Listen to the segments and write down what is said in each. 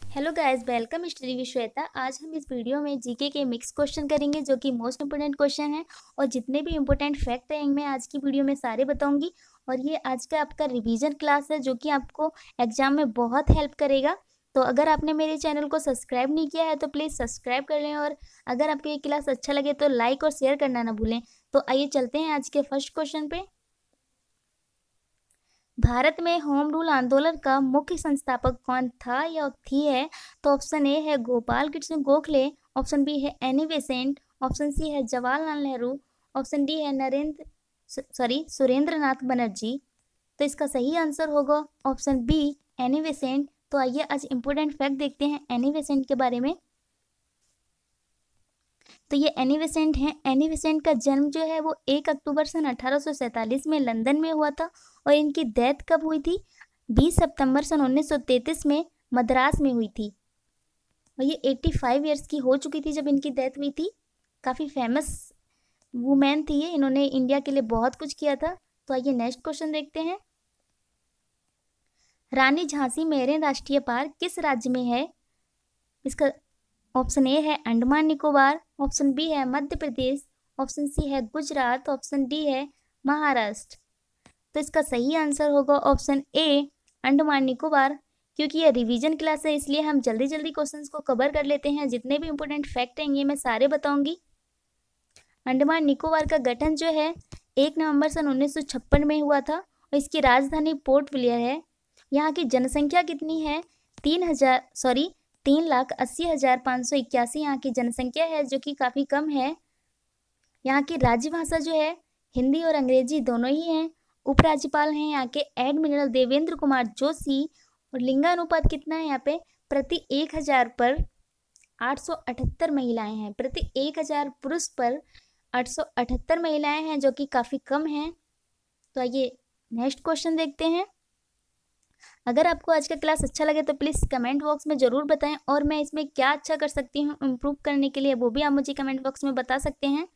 Hello guys, welcome study with Shweta. आज हम इस वीडियो में जीके के मिक्स क्वेश्चन करेंगे जो कि मोस्ट इंपोर्टेंट क्वेश्चन है और जितने भी इंपॉर्टेंट फैक्ट हैं मैं आज की वीडियो में सारे बताऊंगी। और ये आज का आपका रिवीजन क्लास है जो कि आपको एग्जाम में बहुत हेल्प करेगा। तो अगर आपने मेरे चैनल को सब्सक्राइब नहीं किया है तो प्लीज़ सब्सक्राइब कर लें, और अगर आपको ये क्लास अच्छा लगे तो लाइक और शेयर करना ना भूलें। तो आइए चलते हैं आज के फर्स्ट क्वेश्चन पे। भारत में होम रूल आंदोलन का मुख्य संस्थापक कौन था या थी है? तो ऑप्शन ए है गोपाल कृष्ण गोखले, ऑप्शन बी है एनी बेसेंट, ऑप्शन सी है जवाहरलाल नेहरू, ऑप्शन डी है सुरेंद्र नाथ बनर्जी। तो इसका सही आंसर होगा ऑप्शन बी एनी बेसेंट। तो आइए आज इंपॉर्टेंट फैक्ट देखते हैं एनी बेसेंट के बारे में। तो ये एनी बेसेंट है। एनी बेसेंट का जन्म जो है वो 1 अक्टूबर सन 1847 में लंदन में हुआ था और इनकी डेथ कब हुई थी? 20 सितंबर सन 1933 में मद्रास में हुई थी। और ये 85 ईयर्स की हो चुकी थी जब इनकी डेथ हुई थी। काफ़ी फेमस वुमेन थी ये, इन्होंने इंडिया के लिए बहुत कुछ किया था। तो आइए नेक्स्ट क्वेश्चन देखते हैं। रानी झांसी मेरठ राष्ट्रीय पार्क किस राज्य में है? इसका ऑप्शन ए है अंडमान निकोबार, ऑप्शन बी है मध्य प्रदेश, ऑप्शन सी है गुजरात, ऑप्शन डी है महाराष्ट्र। तो इसका सही आंसर होगा ऑप्शन ए अंडमान निकोबार। क्योंकि ये रिवीजन क्लास है इसलिए हम जल्दी जल्दी क्वेश्चंस को कवर कर लेते हैं। जितने भी इंपॉर्टेंट फैक्ट हैं ये मैं सारे बताऊंगी। अंडमान निकोबार का गठन जो है 1 नवंबर सन 1956 में हुआ था और इसकी राजधानी पोर्ट ब्लेयर है। यहाँ की जनसंख्या कितनी है? 3,80,581 यहाँ की जनसंख्या है, जो कि काफ़ी कम है। यहाँ की राज्य भाषा जो है हिंदी और अंग्रेजी दोनों ही हैं। उपराज्यपाल हैं यहाँ के एडमिरल देवेंद्र कुमार जोशी। और लिंगानुपात कितना है यहाँ पे? प्रति 1000 पर 878 महिलाएं हैं। प्रति 1000 पुरुष पर 878 महिलाएं हैं, जो कि काफ़ी कम है। तो आइए नेक्स्ट क्वेश्चन देखते हैं। अगर आपको आज का क्लास अच्छा लगे तो प्लीज़ कमेंट बॉक्स में ज़रूर बताएं, और मैं इसमें क्या अच्छा कर सकती हूँ इम्प्रूव करने के लिए वो भी आप मुझे कमेंट बॉक्स में बता सकते हैं।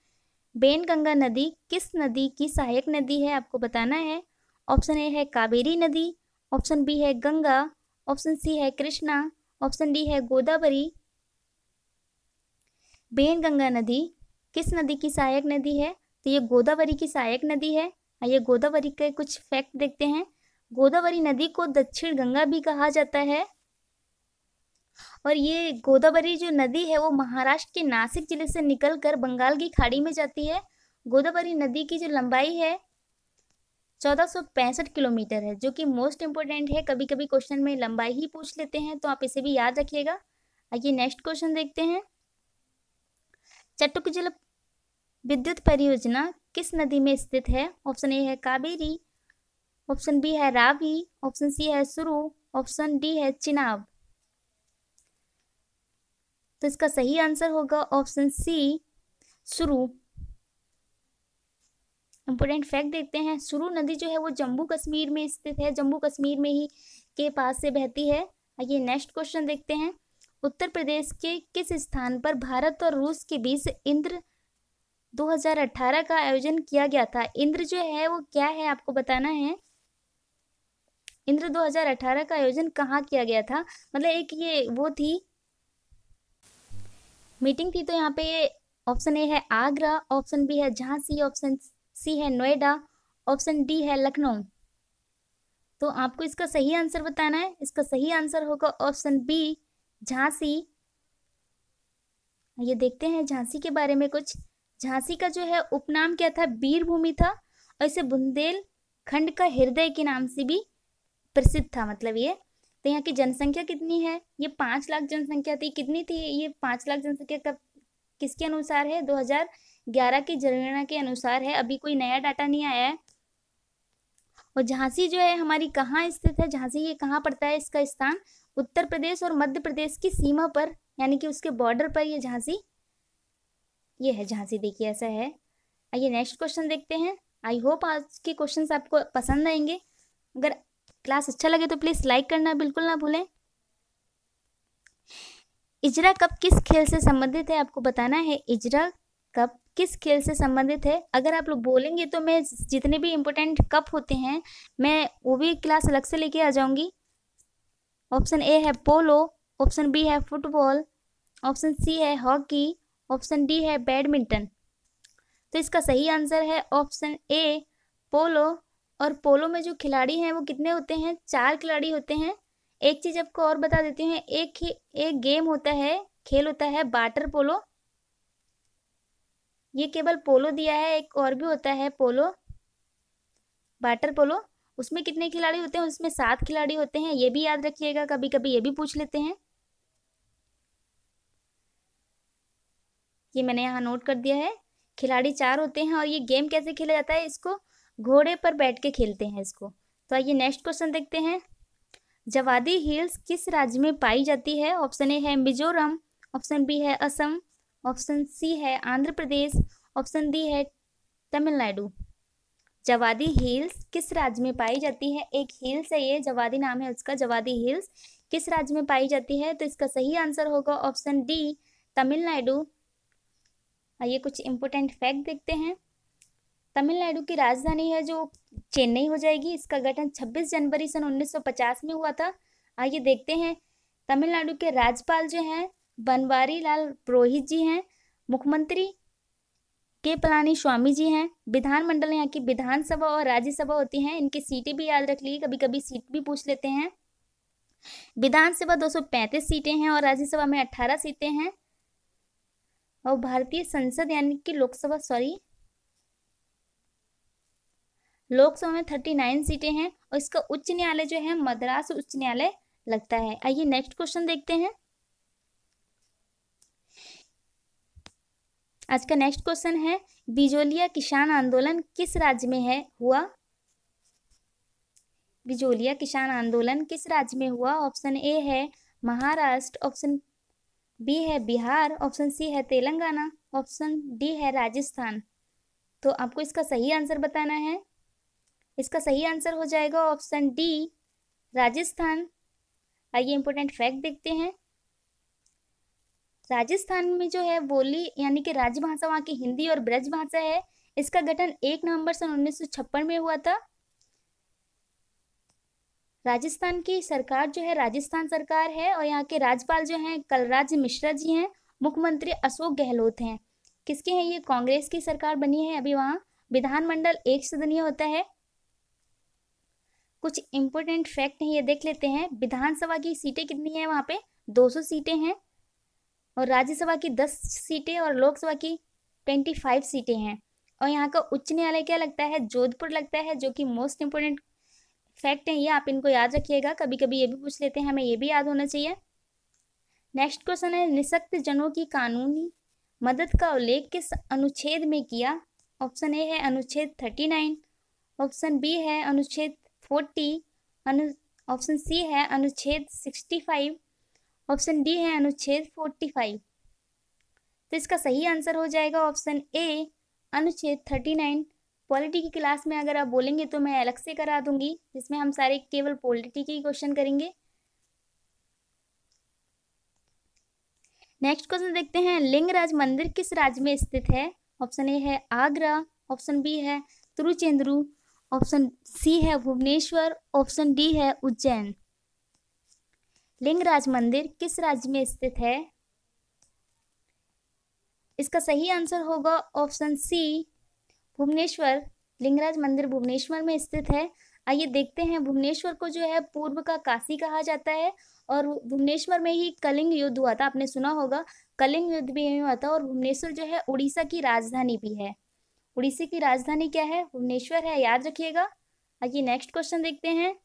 बेनगंगा नदी किस नदी की सहायक नदी है? आपको बताना है। ऑप्शन ए है कावेरी नदी, ऑप्शन बी है गंगा, ऑप्शन सी है कृष्णा, ऑप्शन डी है गोदावरी। बेनगंगा नदी किस नदी की सहायक नदी है? तो ये गोदावरी की सहायक नदी है। आइए गोदावरी के कुछ फैक्ट देखते हैं। गोदावरी नदी को दक्षिण गंगा भी कहा जाता है। और ये गोदावरी जो नदी है वो महाराष्ट्र के नासिक जिले से निकलकर बंगाल की खाड़ी में जाती है। गोदावरी नदी की जो लंबाई है 1465 किलोमीटर है, जो कि मोस्ट इंपोर्टेंट है। कभी कभी क्वेश्चन में लंबाई ही पूछ लेते हैं, तो आप इसे भी याद रखिएगा। आइए नेक्स्ट क्वेश्चन देखते हैं। चटुक जल विद्युत परियोजना किस नदी में स्थित है? ऑप्शन ए है कावेरी, ऑप्शन बी है रावी, ऑप्शन सी है सुरु, ऑप्शन डी है चिनाब। तो इसका सही आंसर होगा ऑप्शन सी सुरु। इंपोर्टेंट फैक्ट देखते हैं। सुरु नदी जो है वो जम्मू कश्मीर में स्थित है, जम्मू कश्मीर में ही के पास से बहती है। आइए नेक्स्ट क्वेश्चन देखते हैं। उत्तर प्रदेश के किस स्थान पर भारत और रूस के बीच इंद्र 2018 का आयोजन किया गया था? इंद्र जो है वो क्या है आपको बताना है। इंद्र 2018 का आयोजन कहाँ किया गया था? मतलब एक ये वो थी मीटिंग थी। तो यहाँ पे ऑप्शन ए है आगरा, ऑप्शन बी है झांसी, ऑप्शन सी है नोएडा, ऑप्शन डी है लखनऊ। तो आपको इसका सही आंसर बताना है। इसका सही आंसर होगा ऑप्शन बी झांसी। ये देखते हैं झांसी के बारे में कुछ। झांसी का जो है उपनाम क्या था? वीर भूमि था, और इसे बुंदेलखंड का हृदय के नाम से भी प्रसिद्ध था। मतलब ये तो यहाँ की जनसंख्या कितनी है? ये 5 लाख जनसंख्या थी। कितनी थी ये 5 लाख जनसंख्या? कब किसके अनुसार है? 2011 की जनगणना के अनुसार है। अभी कोई नया डाटा नहीं आया है। और झांसी जो है हमारी कहाँ स्थित है? झांसी ये कहाँ पड़ता है? इसका स्थान उत्तर प्रदेश और मध्य प्रदेश की सीमा पर, यानी कि उसके बॉर्डर पर ये झांसी ये है। झांसी देखिए ऐसा है। आइए नेक्स्ट क्वेश्चन देखते हैं। आई होप आज के क्वेश्चंस आपको पसंद आएंगे। अगर क्लास अच्छा लगे तो प्लीज़ लाइक करना बिल्कुल ना भूलें। इजरा कप किस खेल से संबंधित है? आपको बताना है इजरा कप किस खेल से संबंधित है। अगर आप लोग बोलेंगे तो मैं जितने भी इम्पोर्टेंट कप होते हैं मैं वो भी क्लास अलग से लेके आ जाऊंगी। ऑप्शन ए है पोलो, ऑप्शन बी है फुटबॉल, ऑप्शन सी है हॉकी, ऑप्शन डी है बैडमिंटन। तो इसका सही आंसर है ऑप्शन ए पोलो। और पोलो में जो खिलाड़ी हैं वो कितने होते हैं? 4 खिलाड़ी होते हैं। एक चीज आपको और बता देती हूँ, एक गेम होता है, खेल होता है वाटर पोलो। ये केवल पोलो दिया है, एक और भी होता है पोलो, वाटर पोलो। उसमें कितने खिलाड़ी होते हैं? उसमें 7 खिलाड़ी होते हैं, ये भी याद रखिएगा, कभी कभी ये भी पूछ लेते हैं। ये मैंने यहाँ नोट कर दिया है, खिलाड़ी 4 होते हैं। और ये गेम कैसे खेला जाता है? इसको घोड़े पर बैठ के खेलते हैं इसको। तो आइए नेक्स्ट क्वेश्चन देखते हैं। जवादी हिल्स किस राज्य में पाई जाती है? ऑप्शन ए है मिजोरम, ऑप्शन बी है असम, ऑप्शन सी है आंध्र प्रदेश, ऑप्शन डी है तमिलनाडु। जवादी हिल्स किस राज्य में पाई जाती है? एक हिल्स है ये, जवादी नाम है उसका, जवादी हिल्स किस राज्य में पाई जाती है? तो इसका सही आंसर होगा ऑप्शन डी तमिलनाडु। आइए कुछ इंपोर्टेंट फैक्ट देखते हैं। तमिलनाडु की राजधानी है जो चेन्नई हो जाएगी। इसका गठन 26 जनवरी सन 1950 में हुआ था। आइए देखते हैं। तमिलनाडु के राज्यपाल जो हैं बनवारी लाल पुरोहित जी हैं। मुख्यमंत्री के पलानी स्वामी जी हैं। विधानमंडल यहाँ की विधानसभा और राज्यसभा होती हैं। इनकी सीटें भी याद रख लीजिए, कभी कभी सीट भी पूछ लेते हैं। विधानसभा 235 सीटें हैं और राज्यसभा में 18 सीटें हैं। और भारतीय संसद यानी कि लोकसभा में 39 सीटें हैं। और इसका उच्च न्यायालय जो है मद्रास उच्च न्यायालय लगता है। आइए नेक्स्ट क्वेश्चन देखते हैं। आज का नेक्स्ट क्वेश्चन है, बिजोलिया किसान आंदोलन किस राज्य में हुआ? बिजोलिया किसान आंदोलन किस राज्य में हुआ? ऑप्शन ए है महाराष्ट्र, ऑप्शन बी है बिहार, ऑप्शन सी है तेलंगाना, ऑप्शन डी है राजस्थान। तो आपको इसका सही आंसर बताना है। इसका सही आंसर हो जाएगा ऑप्शन डी राजस्थान। आइए इंपोर्टेंट फैक्ट देखते हैं। राजस्थान में जो है बोली यानी कि राजभाषा वहाँ की हिंदी और ब्रज भाषा है। इसका गठन 1 नवंबर सन 1956 में हुआ था। राजस्थान की सरकार जो है राजस्थान सरकार है और यहाँ के राज्यपाल जो हैं कलराज मिश्रा जी हैं। मुख्यमंत्री अशोक गहलोत हैं। किसके हैं ये? कांग्रेस की सरकार बनी है अभी वहाँ। विधानमंडल 1 सदनीय होता है। कुछ इंपोर्टेंट फैक्ट हैं, ये देख लेते हैं। विधानसभा की सीटें कितनी है? वहाँ पे 200 सीटें हैं और राज्यसभा की 10 सीटें और लोकसभा की 25 सीटें हैं। और यहाँ का उच्च न्यायालय क्या लगता है? जोधपुर लगता है, जो कि मोस्ट इंपोर्टेंट फैक्ट है ये, आप इनको याद रखिएगा, कभी कभी ये भी पूछ लेते हैं, हमें ये भी याद होना चाहिए। नेक्स्ट क्वेश्चन है, निःशक्त जनों की कानूनी मदद का उल्लेख किस अनुच्छेद में किया? ऑप्शन ए है अनुच्छेद 39, ऑप्शन बी है अनुच्छेद 40, ऑप्शन सी है अनुच्छेद 65, ऑप्शन डी है अनुच्छेद 45। तो इसका सही आंसर हो जाएगा ऑप्शन ए अनुच्छेद 39। पॉलिटी की क्लास में अगर आप बोलेंगे तो मैं अलग से करा दूंगी, जिसमें हम सारे केवल पॉलिटी के ही क्वेश्चन करेंगे। नेक्स्ट क्वेश्चन देखते हैं, लिंगराज मंदिर किस राज्य में स्थित है? ऑप्शन ए है आगरा, ऑप्शन बी है तिरुचेंदुरु, ऑप्शन सी है भुवनेश्वर, ऑप्शन डी है उज्जैन। लिंगराज मंदिर किस राज्य में स्थित है? इसका सही आंसर होगा ऑप्शन सी भुवनेश्वर। लिंगराज मंदिर भुवनेश्वर में स्थित है। आइए देखते हैं, भुवनेश्वर को जो है पूर्व का काशी कहा जाता है और भुवनेश्वर में ही कलिंग युद्ध हुआ था, आपने सुना होगा, कलिंग युद्ध भी यही हुआ था। और भुवनेश्वर जो है उड़ीसा की राजधानी भी है। उड़ीसा की राजधानी क्या है? भुवनेश्वर है, याद रखिएगा। आइए नेक्स्ट क्वेश्चन देखते हैं,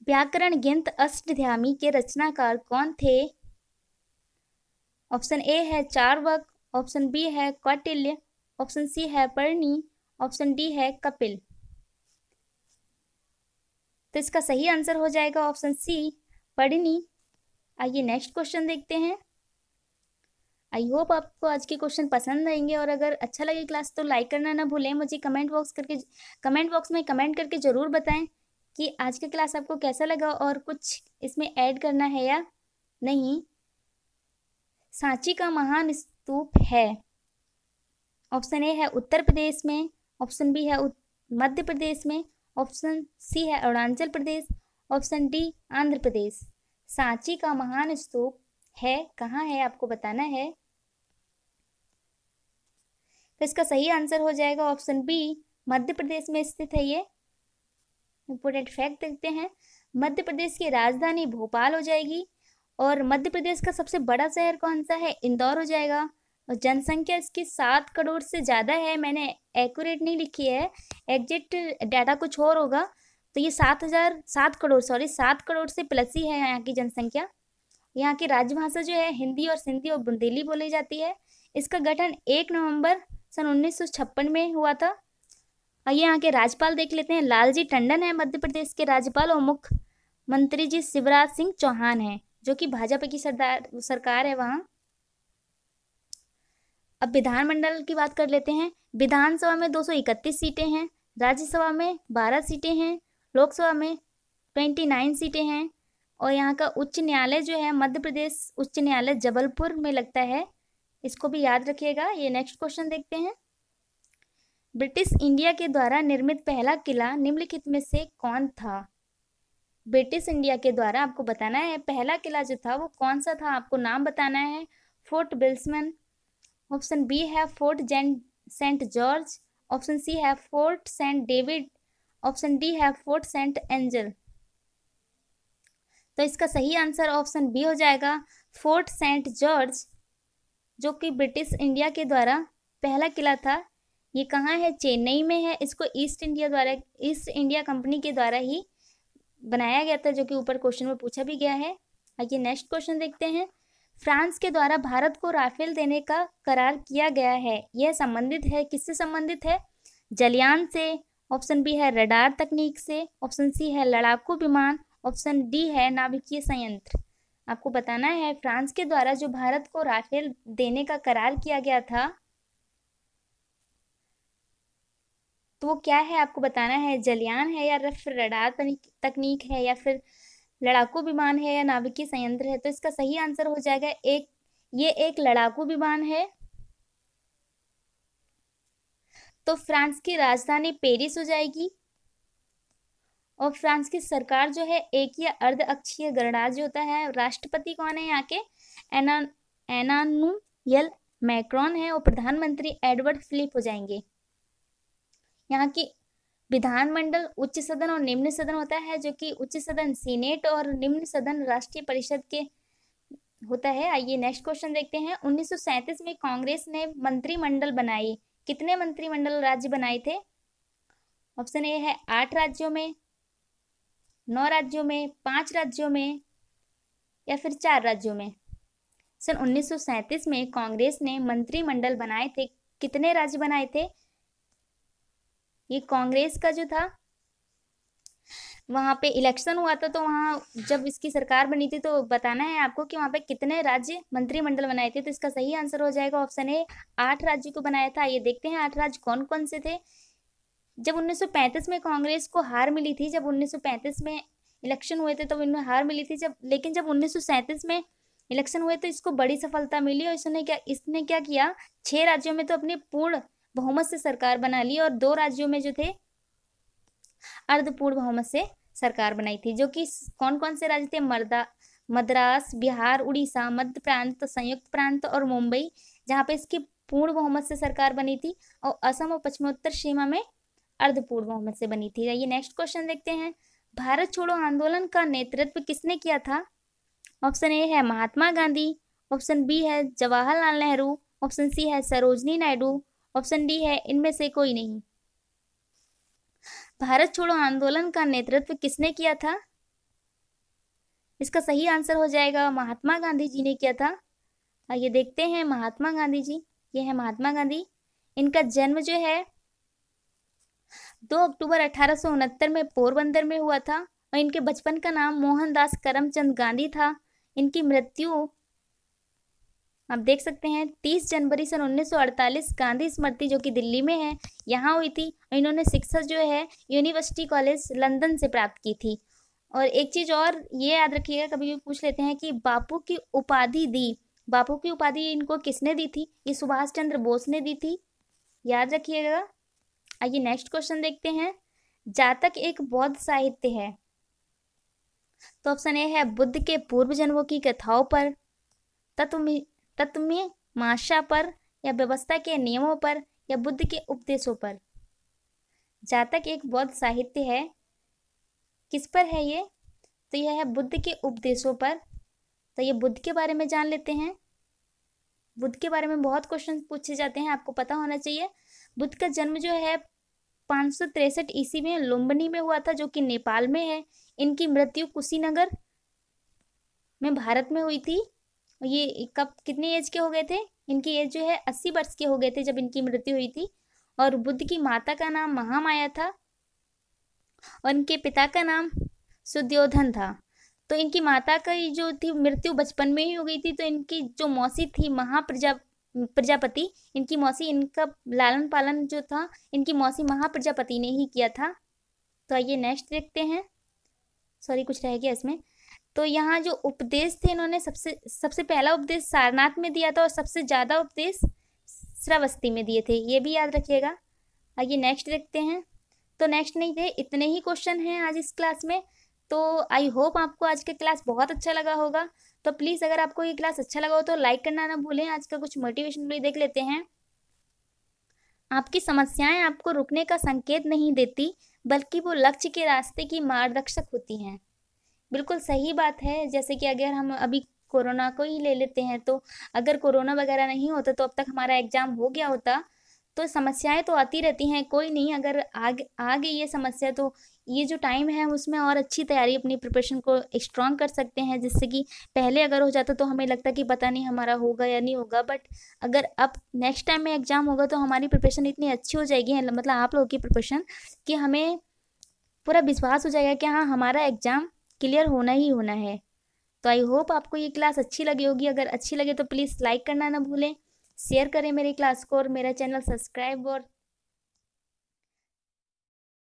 व्याकरण ग्रंथ अष्टध्यायी के रचनाकार कौन थे? ऑप्शन ए है चार्वाक, ऑप्शन बी है कौटिल्य, ऑप्शन सी है पढ़नी, ऑप्शन डी है कपिल। तो इसका सही आंसर हो जाएगा ऑप्शन सी पढ़नी। आइए नेक्स्ट क्वेश्चन देखते हैं। आई होप आपको आज के क्वेश्चन पसंद आएंगे और अगर अच्छा लगे क्लास तो लाइक करना ना भूलें। मुझे कमेंट बॉक्स में कमेंट करके ज़रूर बताएं कि आज का क्लास आपको कैसा लगा और कुछ इसमें ऐड करना है या नहीं। सांची का महान स्तूप है? ऑप्शन ए है उत्तर प्रदेश में, ऑप्शन बी है मध्य प्रदेश में, ऑप्शन सी है अरुणाचल प्रदेश, ऑप्शन डी आंध्र प्रदेश। सांची का महान स्तूप है कहाँ है, आपको बताना है। तो इसका सही आंसर हो जाएगा ऑप्शन बी, मध्य प्रदेश में स्थित है ये। इंपोर्टेंट फैक्ट देखते हैं, मध्य प्रदेश की राजधानी भोपाल हो जाएगी। और मध्य प्रदेश का सबसे बड़ा शहर कौन सा है, इंदौर हो जाएगा। और जनसंख्या इसकी 7 करोड़ से ज़्यादा है, मैंने एक्यूरेट नहीं लिखी है, एग्जैक्ट डाटा कुछ और होगा। तो ये 7 करोड़ से प्लस ही है यहाँ की जनसंख्या। यहाँ की राजभाषा जो है हिंदी और सिंधी और बुंदेली बोली जाती है। इसका गठन 1 नवंबर सन 1956 में हुआ था। आइए यहाँ के राज्यपाल देख लेते हैं। लालजी टंडन है मध्य प्रदेश के राज्यपाल, और मुख्यमंत्री जी शिवराज सिंह चौहान है, जो कि भाजपा की सरकार है वहाँ। अब विधानमंडल की बात कर लेते हैं। विधानसभा में 231 सीटें हैं, राज्यसभा में 12 सीटें हैं, लोकसभा में 29 सीटें हैं। और यहाँ का उच्च न्यायालय जो है मध्य प्रदेश उच्च न्यायालय जबलपुर में लगता है, इसको भी याद रखिएगा। ये नेक्स्ट क्वेश्चन देखते हैं। ब्रिटिश इंडिया के द्वारा निर्मित पहला किला निम्नलिखित में से कौन था। ब्रिटिश इंडिया के द्वारा आपको बताना है पहला किला जो था वो कौन सा था, आपको नाम बताना है। फोर्ट विल्सन, ऑप्शन बी है Fort Saint George, option C है Fort Saint David, option D है फोर्ट सेंट एंजल। तो इसका सही आंसर ऑप्शन बी हो जाएगा, फोर्ट सेंट जॉर्ज, जो कि ब्रिटिश इंडिया के द्वारा पहला किला था। ये कहाँ है, चेन्नई में है। इसको ईस्ट इंडिया कंपनी के द्वारा ही बनाया गया था, जो कि ऊपर क्वेश्चन में पूछा भी गया है। आइए नेक्स्ट क्वेश्चन देखते हैं। फ्रांस के द्वारा भारत को राफेल देने का करार किया गया है, यह संबंधित है, किससे संबंधित है, जलयान से, ऑप्शन बी है रडार तकनीक से, ऑप्शन सी है लड़ाकू विमान, ऑप्शन डी है नाभिकीय संयंत्र। आपको बताना है फ्रांस के द्वारा जो भारत को राफेल देने का करार किया गया था तो वो क्या है, आपको बताना है। जलयान है या फिर रडार तकनीक है या फिर लड़ाकू विमान है या नाभिकीय संयंत्र है। तो इसका सही आंसर हो जाएगा ये एक लड़ाकू विमान है। तो फ्रांस की राजधानी पेरिस हो जाएगी। और फ्रांस की सरकार जो है एक या अर्ध अक्षीय गणराज्य होता है। राष्ट्रपति कौन है यहाँ के, एमानुएल मैक्रोन है, और प्रधानमंत्री एडवर्ड फिलिप हो जाएंगे। यहाँ की विधानमंडल उच्च सदन और निम्न सदन होता है, जो कि उच्च सदन सीनेट और निम्न सदन राष्ट्रीय परिषद के होता है। आइए नेक्स्ट क्वेश्चन देखते हैं। 1937 में कांग्रेस ने मंत्रिमंडल बनाई, कितने मंत्रिमंडल राज्य बनाए थे। ऑप्शन ए है 8 राज्यों में, 9 राज्यों में, 5 राज्यों में या फिर 4 राज्यों में। सन 1937 में कांग्रेस ने मंत्रिमंडल बनाए थे, कितने राज्य बनाए थे। ये कांग्रेस का जो था वहां पे इलेक्शन हुआ था, तो वहां जब इसकी सरकार बनी थी तो बताना है आपको कि वहां पे कितने राज्य मंत्रिमंडल बनाए थे। तो इसका सही आंसर हो जाएगा ऑप्शन ए, 8 राज्यों को बनाया था। ये देखते हैं 8 राज्य कौन कौन से थे। जब 1935 में कांग्रेस को हार मिली थी, जब 1935 में इलेक्शन हुए थे तब इन्हें हार मिली थी, लेकिन जब 1937 में इलेक्शन हुए तो इसको बड़ी सफलता मिली। और इसने क्या किया, 6 राज्यों में तो अपने पूर्ण बहुमत से सरकार बना ली, और 2 राज्यों में जो थे अर्धपूर्ण बहुमत से सरकार बनाई थी, जो कि कौन कौन से राज्य थे, मद्रास, बिहार, उड़ीसा, मध्य प्रांत, संयुक्त प्रांत और मुंबई, जहाँ पे इसकी पूर्ण बहुमत से सरकार बनी थी। और असम और पश्चिमोत्तर सीमा में अर्धपूर्ण बहुमत से बनी थी। ये नेक्स्ट क्वेश्चन देखते हैं। भारत छोड़ो आंदोलन का नेतृत्व किसने किया था। ऑप्शन ए है महात्मा गांधी, ऑप्शन बी है जवाहरलाल नेहरू, ऑप्शन सी है सरोजनी नायडू, ऑप्शन डी है इनमें से कोई नहीं। भारत छोड़ो आंदोलन का नेतृत्व किसने किया था। इसका सही आंसर हो जाएगा महात्मा गांधी जी ने किया था। आइए देखते हैं महात्मा गांधी जी, ये है महात्मा गांधी। इनका जन्म जो है 2 अक्टूबर 1869 में पोरबंदर में हुआ था, और इनके बचपन का नाम मोहनदास करमचंद गांधी था। इनकी मृत्यु आप देख सकते हैं 30 जनवरी सन 1948 गांधी स्मृति जो कि दिल्ली में है यहाँ हुई थी। इन्होंने शिक्षा जो है यूनिवर्सिटी कॉलेज लंदन से प्राप्त की थी। और एक चीज और ये याद रखिएगा, कभी भी पूछ लेते हैं कि बापू की उपाधि इनको किसने दी थी। ये सुभाष चंद्र बोस ने दी थी, याद रखिएगा। आइए नेक्स्ट क्वेश्चन देखते हैं। जातक एक बौद्ध साहित्य है, तो ऑप्शन ए है बुद्ध के पूर्व जन्मों की कथाओं पर, तत्व माशा पर, या व्यवस्था के नियमों पर, या बुद्ध के उपदेशों पर। जातक एक बौद्ध साहित्य है, किस पर है ये? तो यह है बुद्ध के उपदेशों पर। तो ये बुद्ध के बारे में जान लेते हैं। बुद्ध के बारे में बहुत क्वेश्चन पूछे जाते हैं, आपको पता होना चाहिए। बुद्ध का जन्म जो है 563 ईस्वी में लुम्बिनी में हुआ था, जो कि नेपाल में है। इनकी मृत्यु कुशीनगर में भारत में हुई थी। ये कब कितने एज के हो गए थे? इनकी एज जो है 80 वर्ष के हो गए थे जब इनकी मृत्यु हुई थी। और बुद्ध की माता का नाम महामाया था और इनके पिता का नाम सुद्योधन था। तो इनकी माता की जो थी मृत्यु बचपन में ही हो गई थी। तो इनकी जो मौसी थी प्रजापति, इनकी मौसी, इनका लालन पालन जो था इनकी मौसी महाप्रजापति ने ही किया था। तो आइए नेक्स्ट देखते हैं। सॉरी, कुछ रह गया इसमें। तो यहाँ जो उपदेश थे, इन्होंने सबसे पहला उपदेश सारनाथ में दिया था और सबसे ज़्यादा उपदेश श्रावस्ती में दिए थे, ये भी याद रखिएगा। आइए नेक्स्ट देखते हैं। तो नेक्स्ट नहीं थे, इतने ही क्वेश्चन हैं आज इस क्लास में। तो आई होप आपको आज का क्लास बहुत अच्छा लगा होगा। तो प्लीज़ अगर आपको ये क्लास अच्छा लगा हो तो लाइक करना ना भूलें। आज का कुछ मोटिवेशन भी देख लेते हैं। आपकी समस्याएं आपको रुकने का संकेत नहीं देती, बल्कि वो लक्ष्य के रास्ते की मार्गदर्शक होती हैं। बिल्कुल सही बात है। जैसे कि अगर हम अभी कोरोना को ही ले लेते हैं, तो अगर कोरोना वगैरह नहीं होता तो अब तक हमारा एग्ज़ाम हो गया होता। तो समस्याएं तो आती रहती हैं, कोई नहीं, अगर आ गई ये समस्या तो ये जो टाइम है उसमें और अच्छी तैयारी, अपनी प्रिपरेशन को स्ट्रॉन्ग कर सकते हैं। जिससे कि पहले अगर हो जाता तो हमें लगता कि पता नहीं हमारा होगा या नहीं होगा, बट अगर अब नेक्स्ट टाइम में एग्ज़ाम होगा तो हमारी प्रिपरेशन इतनी अच्छी हो जाएगी, मतलब आप लोगों की प्रिपरेशन, कि हमें पूरा विश्वास हो जाएगा कि हाँ, हमारा एग्ज़ाम क्लियर होना ही होना है। तो आई होप आपको ये क्लास अच्छी लगी होगी। अगर अच्छी लगे तो प्लीज़ लाइक करना ना भूलें, शेयर करें मेरी क्लास को और मेरा चैनल सब्सक्राइब और